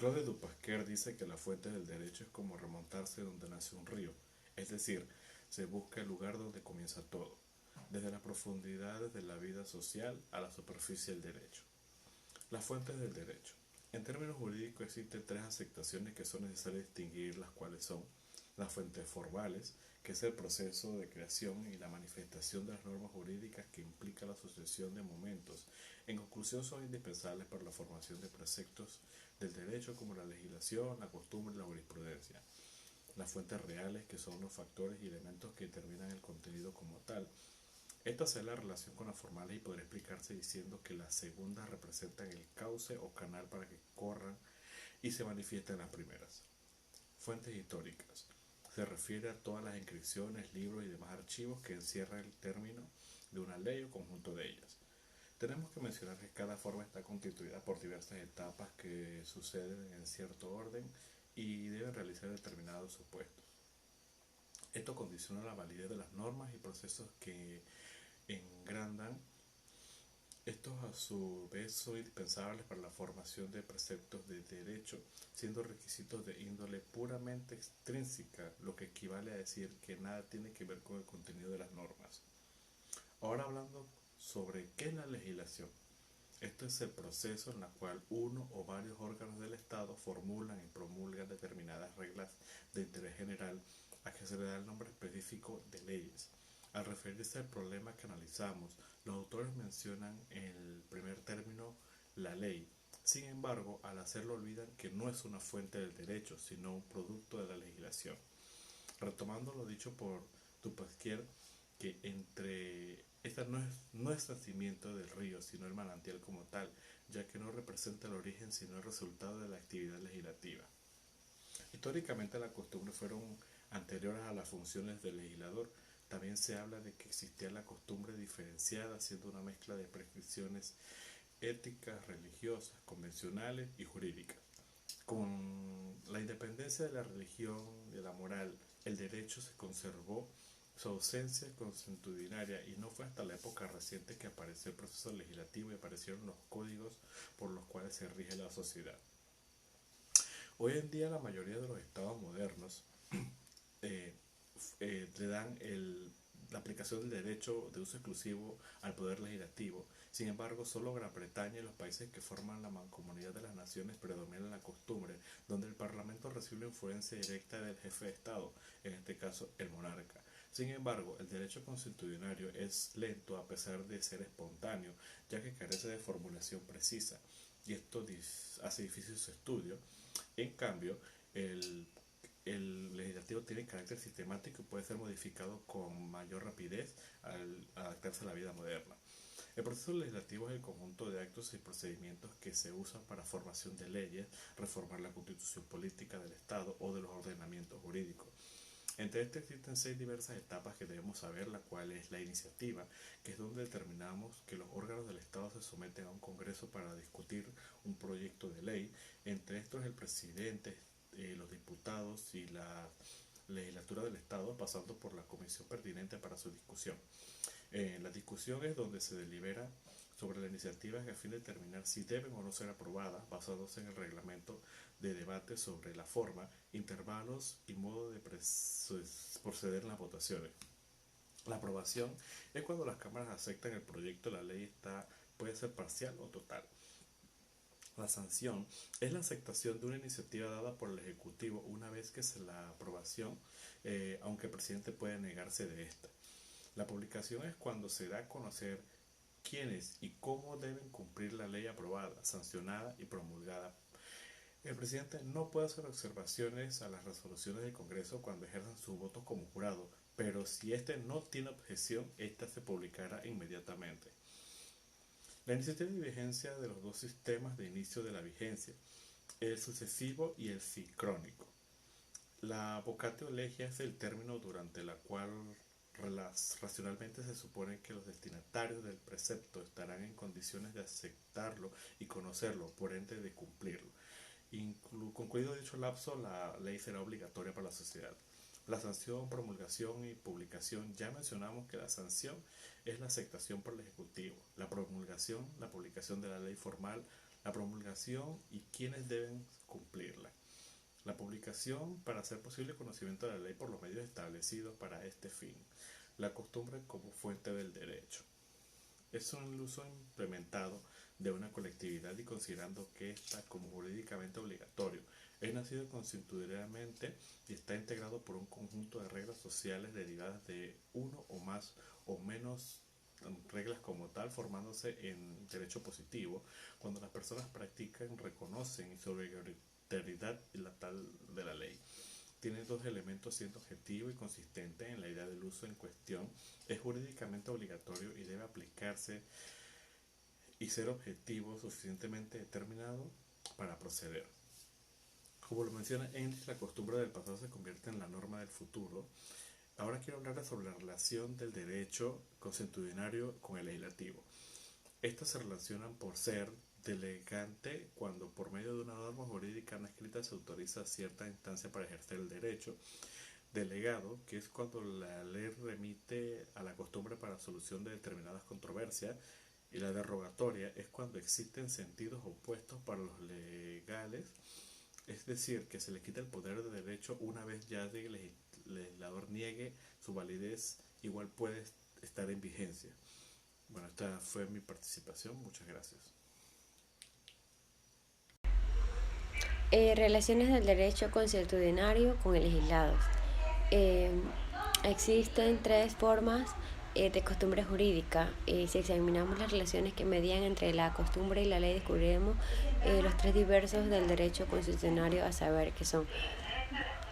Claude Dupasquier dice que la fuente del derecho es como remontarse donde nace un río, es decir, se busca el lugar donde comienza todo, desde las profundidades de la vida social a la superficie del derecho. Las fuentes del derecho. En términos jurídicos existen tres aceptaciones que son necesarias distinguir, las cuales son las fuentes formales, que es el proceso de creación y la manifestación de las normas jurídicas que implica la sucesión de momentos. En conclusión, son indispensables para la formación de preceptos del derecho como la legislación, la costumbre y la jurisprudencia. Las fuentes reales, que son los factores y elementos que determinan el contenido como tal. Esta es la relación con las formales y podría explicarse diciendo que las segundas representan el cauce o canal para que corran y se manifiesten las primeras. Fuentes históricas. Se refiere a todas las inscripciones, libros y demás archivos que encierran el término de una ley o conjunto de ellas. Tenemos que mencionar que cada forma está constituida por diversas etapas que suceden en cierto orden y deben realizar determinados supuestos. Esto condiciona la validez de las normas y procesos que engrandan. Estos a su vez son indispensables para la formación de preceptos de derecho, siendo requisitos de índole puramente extrínseca, lo que equivale a decir que nada tiene que ver con el contenido de las normas. Ahora hablando sobre qué es la legislación. Esto es el proceso en el cual uno o varios órganos del Estado formulan y promulgan determinadas reglas de interés general a que se le da el nombre específico de leyes. Al referirse al problema que analizamos, los autores mencionan en el primer término la ley. Sin embargo, al hacerlo olvidan que no es una fuente del derecho, sino un producto de la legislación. Retomando lo dicho por Dupasquier, que entre esta no es nacimiento del río, sino el manantial como tal, ya que no representa el origen, sino el resultado de la actividad legislativa. Históricamente las costumbres fueron anteriores a las funciones del legislador. También se habla de que existía la costumbre diferenciada, siendo una mezcla de prescripciones éticas, religiosas, convencionales y jurídicas. Con la independencia de la religión, de la moral, el derecho se conservó su ausencia consuetudinaria y no fue hasta la época reciente que apareció el proceso legislativo y aparecieron los códigos por los cuales se rige la sociedad. Hoy en día la mayoría de los estados modernos eh, le dan la aplicación del derecho de uso exclusivo al poder legislativo. Sin embargo, solo Gran Bretaña y los países que forman la mancomunidad de las naciones predominan la costumbre, donde el parlamento recibe influencia directa del jefe de Estado, en este caso el monarca. Sin embargo, el derecho constitucionario es lento a pesar de ser espontáneo, ya que carece de formulación precisa, y esto hace difícil su estudio. En cambio, el el legislativo tiene carácter sistemático y puede ser modificado con mayor rapidez al adaptarse a la vida moderna. El proceso legislativo es el conjunto de actos y procedimientos que se usan para formación de leyes, reformar la constitución política del Estado o de los ordenamientos jurídicos. Entre estas existen 6 diversas etapas que debemos saber, la cual es la iniciativa, que es donde determinamos que los órganos del Estado se someten a un congreso para discutir un proyecto de ley. Entre estos el presidente, los diputados y la legislatura del Estado, pasando por la comisión pertinente para su discusión. La discusión es donde se delibera sobre la iniciativa que a fin de determinar si deben o no ser aprobadas, basándose en el reglamento de debate sobre la forma, intervalos y modo de proceder en las votaciones. La aprobación es cuando las cámaras aceptan el proyecto, la ley puede ser parcial o total. La sanción es la aceptación de una iniciativa dada por el Ejecutivo una vez que se la aprobación, aunque el presidente puede negarse de esta. La publicación es cuando se da a conocer quiénes y cómo deben cumplir la ley aprobada, sancionada y promulgada. El presidente no puede hacer observaciones a las resoluciones del Congreso cuando ejerzan su voto como jurado, pero si éste no tiene objeción, ésta se publicará inmediatamente. La iniciativa de vigencia de los dos sistemas de inicio de la vigencia, el sucesivo y el sincrónico. La vocatio legia es el término durante la cual racionalmente se supone que los destinatarios del precepto estarán en condiciones de aceptarlo y conocerlo, por ende de cumplirlo. Concluido dicho lapso, la ley será obligatoria para la sociedad. La sanción, promulgación y publicación. Ya mencionamos que la sanción es la aceptación por el Ejecutivo, la promulgación, la publicación de la ley formal, la promulgación y quiénes deben cumplirla. La publicación para hacer posible el conocimiento de la ley por los medios establecidos para este fin. La costumbre como fuente del derecho. Es un uso implementado de una colectividad y considerando que ésta como jurídicamente obligatorio. Es nacido constitucionalmente y está integrado por un conjunto de reglas sociales derivadas de uno o más o menos reglas como tal, formándose en derecho positivo, cuando las personas practican, reconocen y sobre y la tal de la ley. Tiene dos elementos siendo objetivo y consistente en la idea del uso en cuestión. Es jurídicamente obligatorio y debe aplicarse y ser objetivo suficientemente determinado para proceder. Como lo menciona English, la costumbre del pasado se convierte en la norma del futuro. Ahora quiero hablar sobre la relación del derecho constitucionario con el legislativo. Estos se relacionan por ser delegante cuando por medio de una norma jurídica no escrita se autoriza cierta instancia para ejercer el derecho. Delegado, que es cuando la ley remite a la costumbre para solución de determinadas controversias. Y la derogatoria es cuando existen sentidos opuestos para los legales, es decir, que se le quita el poder de derecho una vez ya el legislador niegue su validez, igual puede estar en vigencia. Bueno, esta fue mi participación. Muchas gracias. Relaciones del derecho consuetudinario con el legislado. Existen tres formas de costumbre jurídica. Si examinamos las relaciones que median entre la costumbre y la ley, descubriremos los tres diversos del derecho constitucionario, a saber que son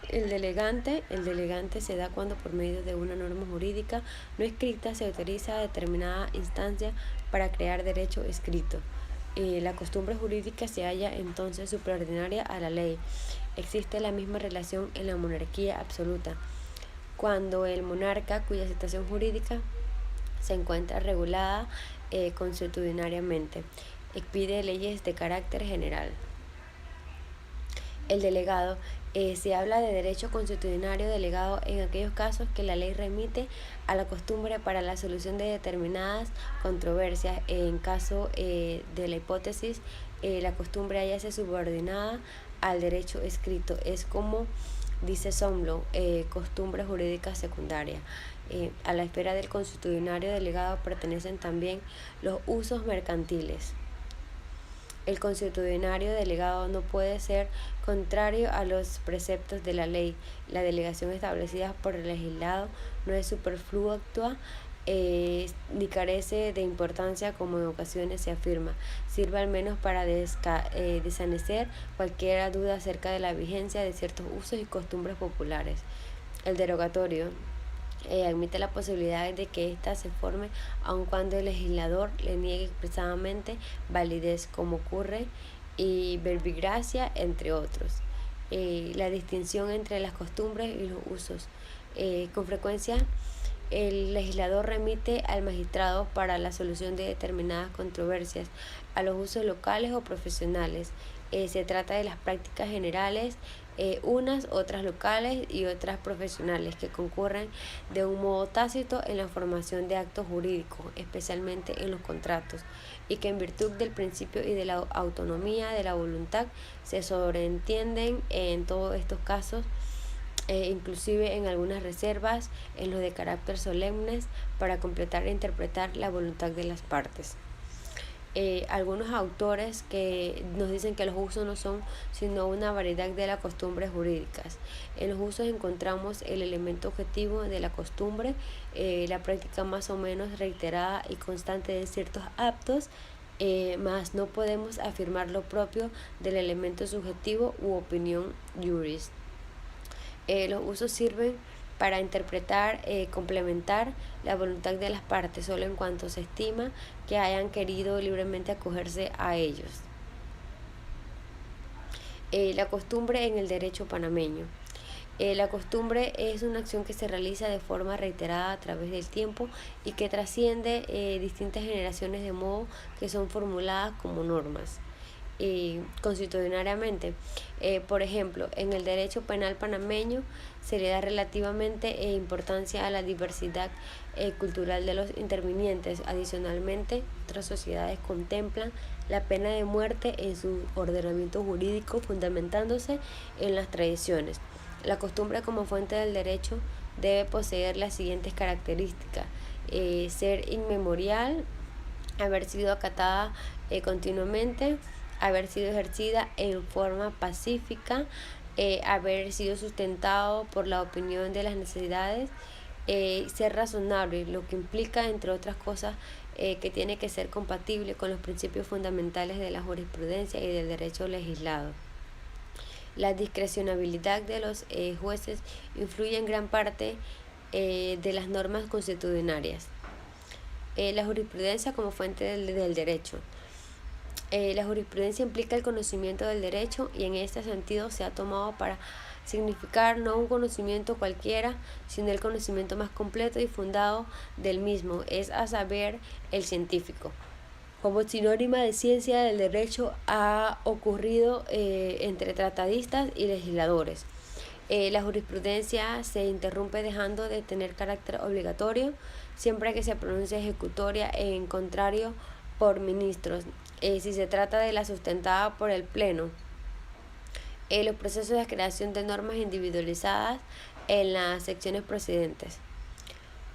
el delegante. El delegante se da cuando por medio de una norma jurídica no escrita se autoriza a determinada instancia para crear derecho escrito. La costumbre jurídica se halla entonces superordinaria a la ley. Existe la misma relación en la monarquía absoluta, cuando el monarca, cuya situación jurídica se encuentra regulada consuetudinariamente, expide leyes de carácter general. El delegado. Se habla de derecho consuetudinario delegado en aquellos casos que la ley remite a la costumbre para la solución de determinadas controversias. En caso de la hipótesis, la costumbre hayase subordinada al derecho escrito. Es como dice Somlow, costumbre jurídica secundaria. A la esfera del consuetudinario delegado pertenecen también los usos mercantiles. El consuetudinario delegado no puede ser contrario a los preceptos de la ley. La delegación establecida por el legislado no es superflua ni carece de importancia, como en ocasiones se afirma. Sirve al menos para desvanecer cualquier duda acerca de la vigencia de ciertos usos y costumbres populares. El derogatorio admite la posibilidad de que ésta se forme aun cuando el legislador le niegue expresamente validez, como ocurre y verbigracia, entre otros. La distinción entre las costumbres y los usos. Con frecuencia el legislador remite al magistrado para la solución de determinadas controversias, a los usos locales o profesionales. Se trata de las prácticas generales, unas, otras locales y otras profesionales, que concurren de un modo tácito en la formación de actos jurídicos, especialmente en los contratos, y que en virtud del principio y de la autonomía de la voluntad se sobreentienden en todos estos casos, inclusive en algunas reservas, en los de carácter solemnes, para completar e interpretar la voluntad de las partes. Algunos autores que nos dicen que los usos no son sino una variedad de las costumbres jurídicas. En los usos encontramos el elemento objetivo de la costumbre, la práctica más o menos reiterada y constante de ciertos actos, mas no podemos afirmar lo propio del elemento subjetivo u opinión juris. Los usos sirven para interpretar, complementar la voluntad de las partes, solo en cuanto se estima que hayan querido libremente acogerse a ellos. La costumbre en el derecho panameño. La costumbre es una acción que se realiza de forma reiterada a través del tiempo y que trasciende distintas generaciones, de modo que son formuladas como normas. Constitucionariamente, por ejemplo, en el derecho penal panameño se le da relativamente importancia a la diversidad cultural de los intervinientes. Adicionalmente, otras sociedades contemplan la pena de muerte en su ordenamiento jurídico fundamentándose en las tradiciones. La costumbre como fuente del derecho debe poseer las siguientes características: ser inmemorial, haber sido acatada continuamente, haber sido ejercida en forma pacífica, haber sido sustentado por la opinión de las necesidades, ser razonable, lo que implica, entre otras cosas, que tiene que ser compatible con los principios fundamentales de la jurisprudencia y del derecho legislado. La discrecionabilidad de los jueces influye en gran parte de las normas constitucionarias. La jurisprudencia como fuente del derecho. La jurisprudencia implica el conocimiento del derecho y en este sentido se ha tomado para significar no un conocimiento cualquiera, sino el conocimiento más completo y fundado del mismo, es a saber, el científico. Como sinónima de ciencia del derecho ha ocurrido entre tratadistas y legisladores. La jurisprudencia se interrumpe dejando de tener carácter obligatorio siempre que se pronuncie ejecutoria en contrario por ministros, si se trata de la sustentada por el Pleno. Los procesos de creación de normas individualizadas en las secciones procedentes.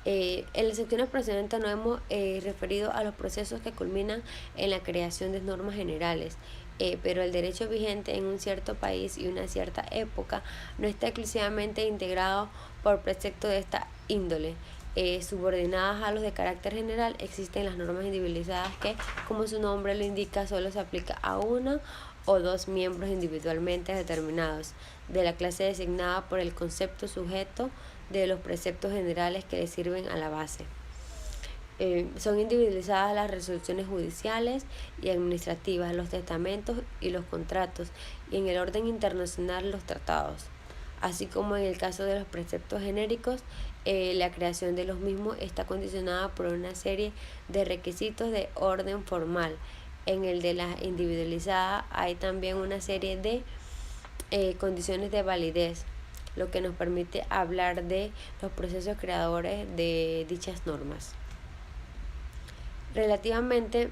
En las secciones precedentes nos hemos referido a los procesos que culminan en la creación de normas generales, pero el derecho vigente en un cierto país y una cierta época no está exclusivamente integrado por preceptos de esta índole. Subordinadas a los de carácter general, existen las normas individualizadas que, como su nombre lo indica, solo se aplica a uno o dos miembros individualmente determinados, de la clase designada por el concepto sujeto de los preceptos generales que le sirven a la base. Son individualizadas las resoluciones judiciales y administrativas, los testamentos y los contratos, y en el orden internacional los tratados. Así como en el caso de los preceptos genéricos, la creación de los mismos está condicionada por una serie de requisitos de orden formal. En el de las individualizadas hay también una serie de condiciones de validez, lo que nos permite hablar de los procesos creadores de dichas normas. Relativamente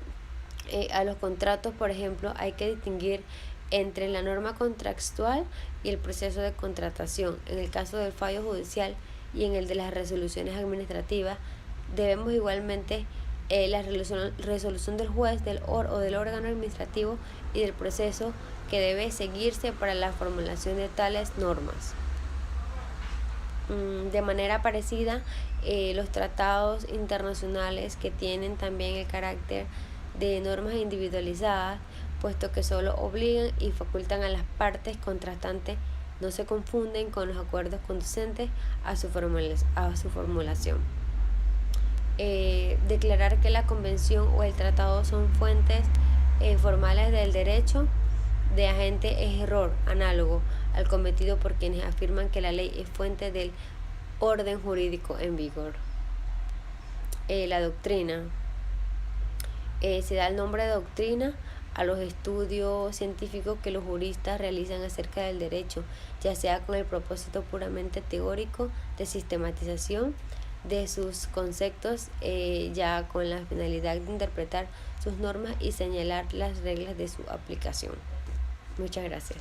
a los contratos, por ejemplo, hay que distinguir entre la norma contractual y el proceso de contratación. En el caso del fallo judicial y en el de las resoluciones administrativas, debemos igualmente la resolución del juez o del órgano administrativo y del proceso que debe seguirse para la formulación de tales normas. De manera parecida, los tratados internacionales que tienen también el carácter de normas individualizadas, puesto que solo obligan y facultan a las partes contrastantes, no se confunden con los acuerdos conducentes a su formulación. Declarar que la convención o el tratado son fuentes formales del derecho de agente es error análogo al cometido por quienes afirman que la ley es fuente del orden jurídico en vigor. La doctrina. Se da el nombre de doctrina a los estudios científicos que los juristas realizan acerca del derecho, ya sea con el propósito puramente teórico de sistematización de sus conceptos, ya con la finalidad de interpretar sus normas y señalar las reglas de su aplicación. Muchas gracias.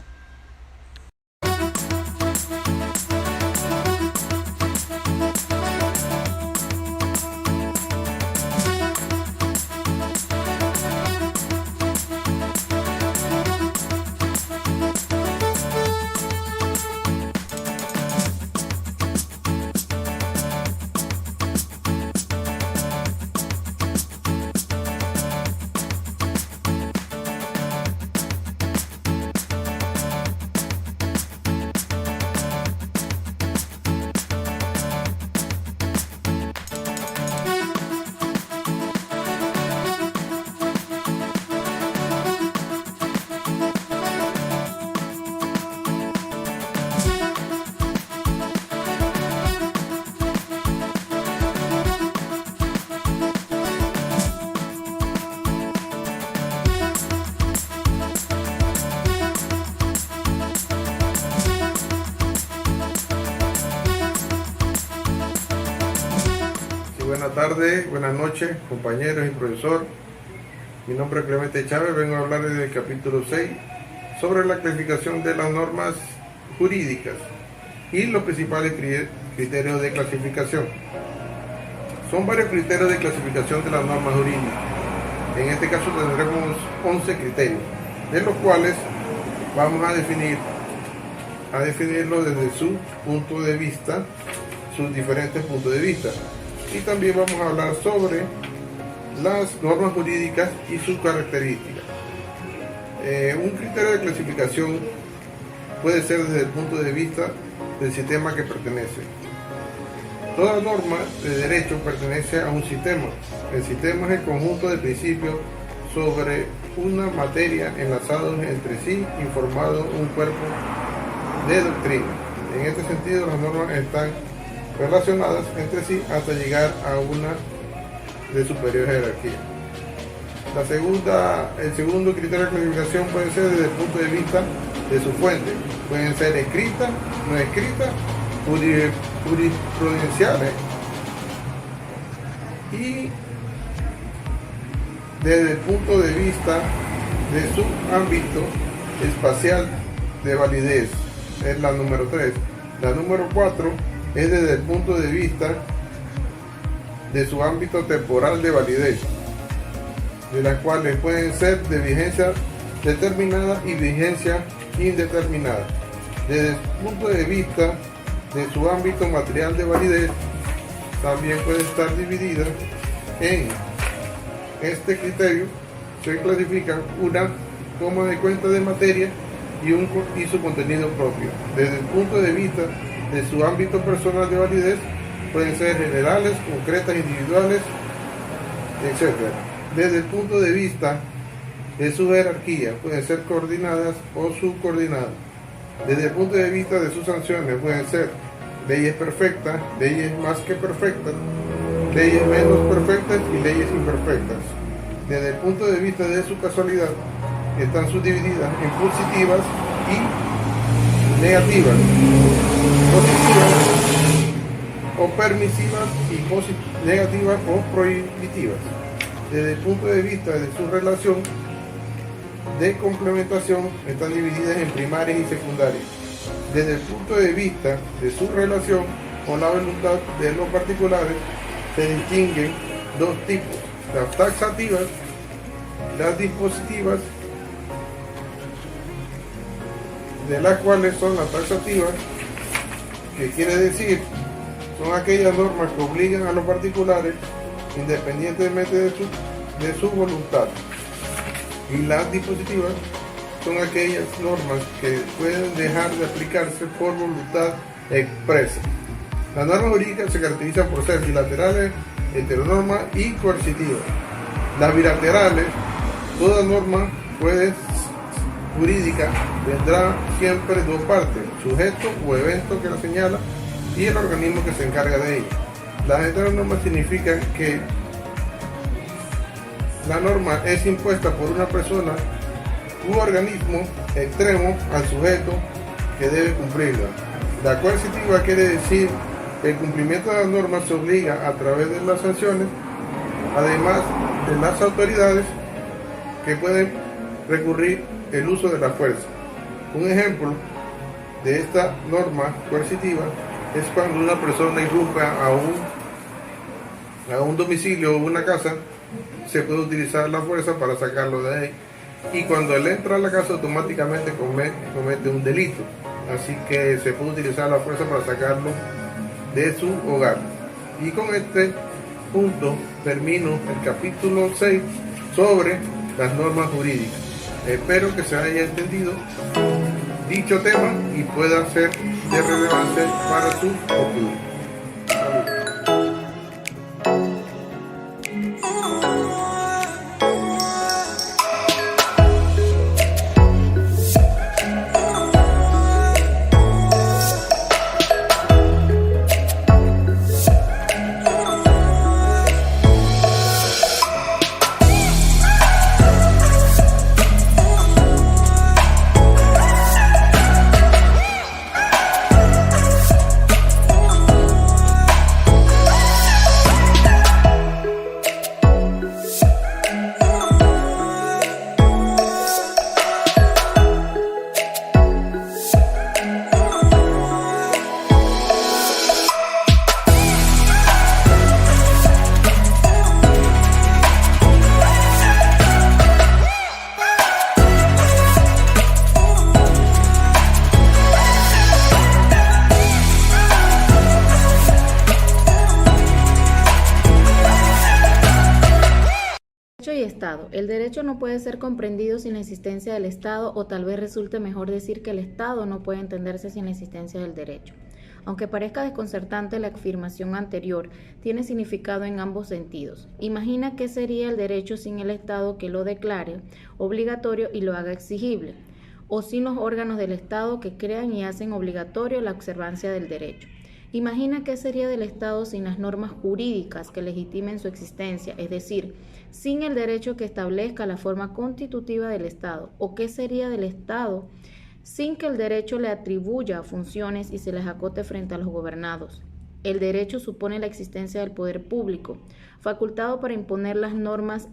Buenas tardes, buenas noches, compañeros y profesor. Mi nombre es Clemente Chávez, vengo a hablar del capítulo 6 sobre la clasificación de las normas jurídicas y los principales criterios de clasificación. Son varios criterios de clasificación de las normas jurídicas. En este caso tendremos 11 criterios, de los cuales vamos a definirlo desde su punto de vista, sus diferentes puntos de vista. Y también vamos a hablar sobre las normas jurídicas y sus características. Un criterio de clasificación puede ser desde el punto de vista del sistema que pertenece. Toda norma de derecho pertenece a un sistema. El sistema es el conjunto de principios sobre una materia enlazados entre sí y formado un cuerpo de doctrina. En este sentido, las normas están relacionadas entre sí hasta llegar a una de superior jerarquía. El segundo criterio de clasificación puede ser desde el punto de vista de su fuente. Pueden ser escritas, no escritas, jurisprudenciales y desde el punto de vista de su ámbito espacial de validez. Es la número 3. La número 4 es desde el punto de vista de su ámbito temporal de validez, de las cuales pueden ser de vigencia determinada y vigencia indeterminada. Desde el punto de vista de su ámbito material de validez, también puede estar dividida en este criterio. Se clasifican una toma de cuenta de materia y su contenido propio. Desde el punto de vista de su ámbito personal de validez, pueden ser generales, concretas, individuales, etc. Desde el punto de vista de su jerarquía, pueden ser coordinadas o subcoordinadas. Desde el punto de vista de sus sanciones, pueden ser leyes perfectas, leyes más que perfectas, leyes menos perfectas y leyes imperfectas. Desde el punto de vista de su casualidad, están subdivididas en positivas y negativas, positivas o permisivas y negativas o prohibitivas. Desde el punto de vista de su relación de complementación, están divididas en primarias y secundarias. Desde el punto de vista de su relación con la voluntad de los particulares, se distinguen dos tipos: las taxativas y las dispositivas, de las cuales son las taxativas, que quiere decir son aquellas normas que obligan a los particulares independientemente de su voluntad, y las dispositivas son aquellas normas que pueden dejar de aplicarse por voluntad expresa. Las normas jurídicas se caracterizan por ser bilaterales, heteronormas y coercitivas. Las bilaterales, toda norma jurídica tendrá siempre dos partes: sujeto o evento que la señala y el organismo que se encarga de ella. Las heteronormas significan que la norma es impuesta por una persona u organismo extremo al sujeto que debe cumplirla. La coercitiva quiere decir que el cumplimiento de la norma se obliga a través de las sanciones, además de las autoridades que pueden recurrir el uso de la fuerza. Un ejemplo de esta norma coercitiva es cuando una persona irrumpe a un domicilio o una casa, se puede utilizar la fuerza para sacarlo de ahí. Y cuando él entra a la casa, automáticamente comete un delito. Así que se puede utilizar la fuerza para sacarlo de su hogar. Y con este punto termino el capítulo 6 sobre las normas jurídicas. Espero que se haya entendido dicho tema y pueda ser de relevancia para su futuro. Estado. El derecho no puede ser comprendido sin la existencia del Estado, o tal vez resulte mejor decir que el Estado no puede entenderse sin la existencia del derecho. Aunque parezca desconcertante, la afirmación anterior tiene significado en ambos sentidos. Imagina qué sería el derecho sin el Estado que lo declare obligatorio y lo haga exigible, o sin los órganos del Estado que crean y hacen obligatorio la observancia del derecho. Imagina qué sería del Estado sin las normas jurídicas que legitimen su existencia, es decir, sin el derecho que establezca la forma constitutiva del Estado, o qué sería del Estado sin que el derecho le atribuya funciones y se les acote frente a los gobernados. El derecho supone la existencia del poder público, facultado para imponer las normas.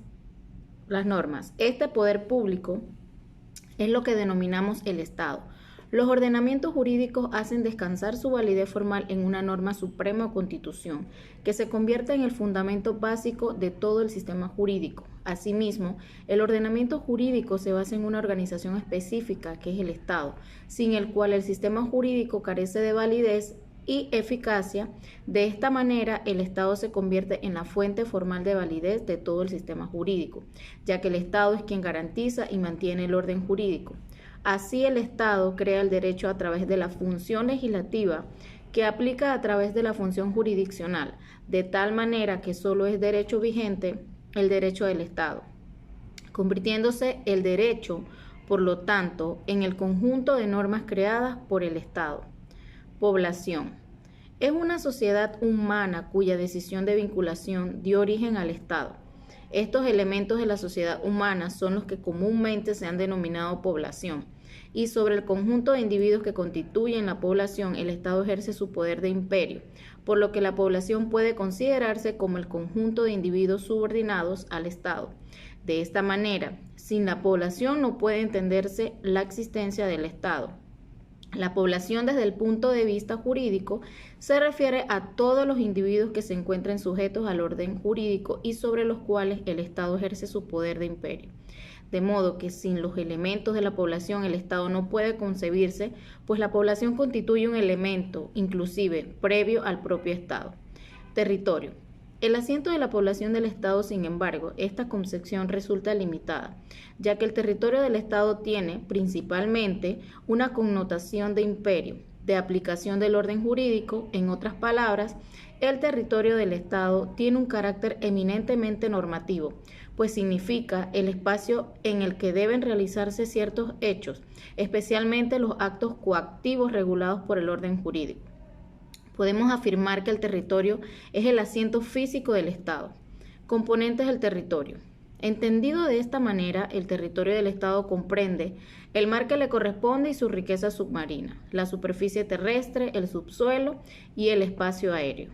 Este poder público es lo que denominamos el Estado. Los ordenamientos jurídicos hacen descansar su validez formal en una norma suprema o constitución, que se convierte en el fundamento básico de todo el sistema jurídico. Asimismo, el ordenamiento jurídico se basa en una organización específica, que es el Estado, sin el cual el sistema jurídico carece de validez y eficacia. De esta manera, el Estado se convierte en la fuente formal de validez de todo el sistema jurídico, ya que el Estado es quien garantiza y mantiene el orden jurídico. Así, el Estado crea el derecho a través de la función legislativa, que aplica a través de la función jurisdiccional, de tal manera que solo es derecho vigente el derecho del Estado, convirtiéndose el derecho, por lo tanto, en el conjunto de normas creadas por el Estado. Población. Es una sociedad humana cuya decisión de vinculación dio origen al Estado. Estos elementos de la sociedad humana son los que comúnmente se han denominado población, y sobre el conjunto de individuos que constituyen la población, el Estado ejerce su poder de imperio, por lo que la población puede considerarse como el conjunto de individuos subordinados al Estado. De esta manera, sin la población no puede entenderse la existencia del Estado. La población, desde el punto de vista jurídico, se refiere a todos los individuos que se encuentren sujetos al orden jurídico y sobre los cuales el Estado ejerce su poder de imperio. De modo que sin los elementos de la población el Estado no puede concebirse, pues la población constituye un elemento, inclusive, previo al propio Estado. Territorio. El asiento de la población del Estado, sin embargo, esta concepción resulta limitada, ya que el territorio del Estado tiene, principalmente, una connotación de imperio, de aplicación del orden jurídico. En otras palabras, el territorio del Estado tiene un carácter eminentemente normativo, pues significa el espacio en el que deben realizarse ciertos hechos, especialmente los actos coactivos regulados por el orden jurídico. Podemos afirmar que el territorio es el asiento físico del Estado. Componentes del territorio. Entendido de esta manera, el territorio del Estado comprende el mar que le corresponde y su riqueza submarina, la superficie terrestre, el subsuelo y el espacio aéreo.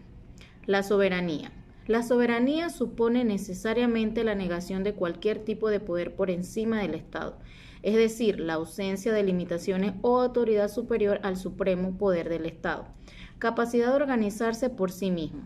La soberanía. La soberanía supone necesariamente la negación de cualquier tipo de poder por encima del Estado, es decir, la ausencia de limitaciones o autoridad superior al supremo poder del Estado. Capacidad de organizarse por sí mismo.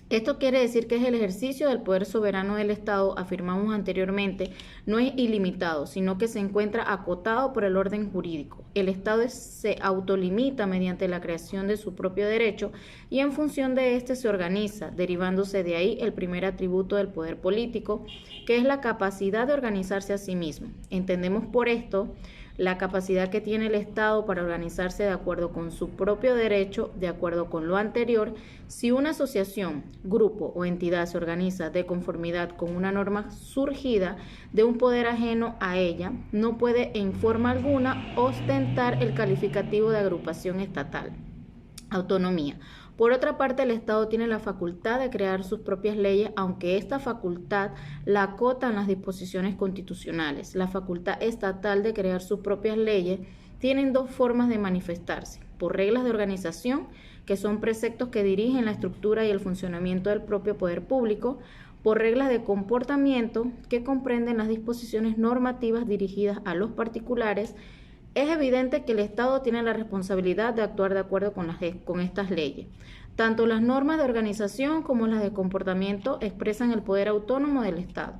Esto quiere decir que es el ejercicio del poder soberano del Estado, afirmamos anteriormente, no es ilimitado, sino que se encuentra acotado por el orden jurídico. El Estado se autolimita mediante la creación de su propio derecho y en función de éste se organiza, derivándose de ahí el primer atributo del poder político, que es la capacidad de organizarse a sí mismo. Entendemos por esto la capacidad que tiene el Estado para organizarse de acuerdo con su propio derecho. De acuerdo con lo anterior, si una asociación, grupo o entidad se organiza de conformidad con una norma surgida de un poder ajeno a ella, no puede en forma alguna ostentar el calificativo de agrupación estatal. Autonomía. Por otra parte, el Estado tiene la facultad de crear sus propias leyes, aunque esta facultad la acotan las disposiciones constitucionales. La facultad estatal de crear sus propias leyes tienen dos formas de manifestarse: por reglas de organización, que son preceptos que dirigen la estructura y el funcionamiento del propio poder público; por reglas de comportamiento, que comprenden las disposiciones normativas dirigidas a los particulares. Es evidente que el Estado tiene la responsabilidad de actuar de acuerdo con estas leyes. Tanto las normas de organización como las de comportamiento expresan el poder autónomo del Estado.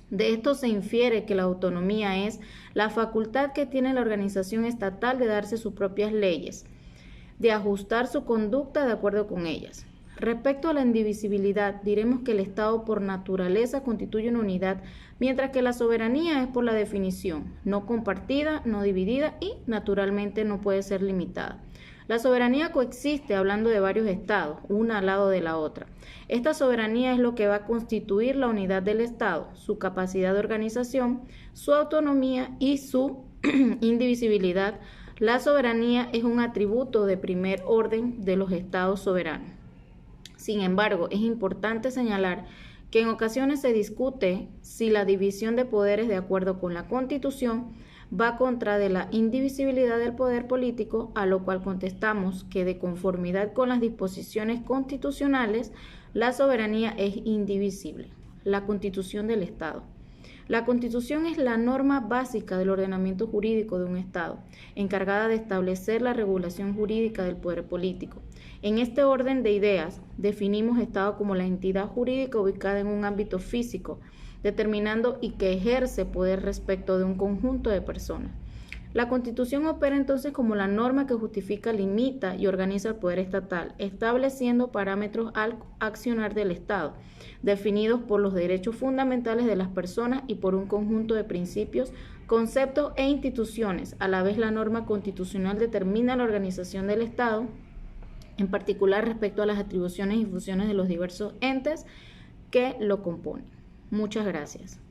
De esto se infiere que la autonomía es la facultad que tiene la organización estatal de darse sus propias leyes, de ajustar su conducta de acuerdo con ellas. Respecto a la indivisibilidad, diremos que el Estado por naturaleza constituye una unidad, mientras que la soberanía es por la definición, no compartida, no dividida y, naturalmente, no puede ser limitada. La soberanía coexiste hablando de varios estados, una al lado de la otra. Esta soberanía es lo que va a constituir la unidad del Estado, su capacidad de organización, su autonomía y su indivisibilidad. La soberanía es un atributo de primer orden de los estados soberanos. Sin embargo, es importante señalar que en ocasiones se discute si la división de poderes de acuerdo con la Constitución va contra de la indivisibilidad del poder político, a lo cual contestamos que de conformidad con las disposiciones constitucionales, la soberanía es indivisible. La Constitución del Estado. La Constitución es la norma básica del ordenamiento jurídico de un Estado, encargada de establecer la regulación jurídica del poder político. En este orden de ideas, definimos Estado como la entidad jurídica ubicada en un ámbito físico, determinando y que ejerce poder respecto de un conjunto de personas. La Constitución opera entonces como la norma que justifica, limita y organiza el poder estatal, estableciendo parámetros al accionar del Estado, definidos por los derechos fundamentales de las personas y por un conjunto de principios, conceptos e instituciones. A la vez, la norma constitucional determina la organización del Estado, en particular respecto a las atribuciones y funciones de los diversos entes que lo componen. Muchas gracias.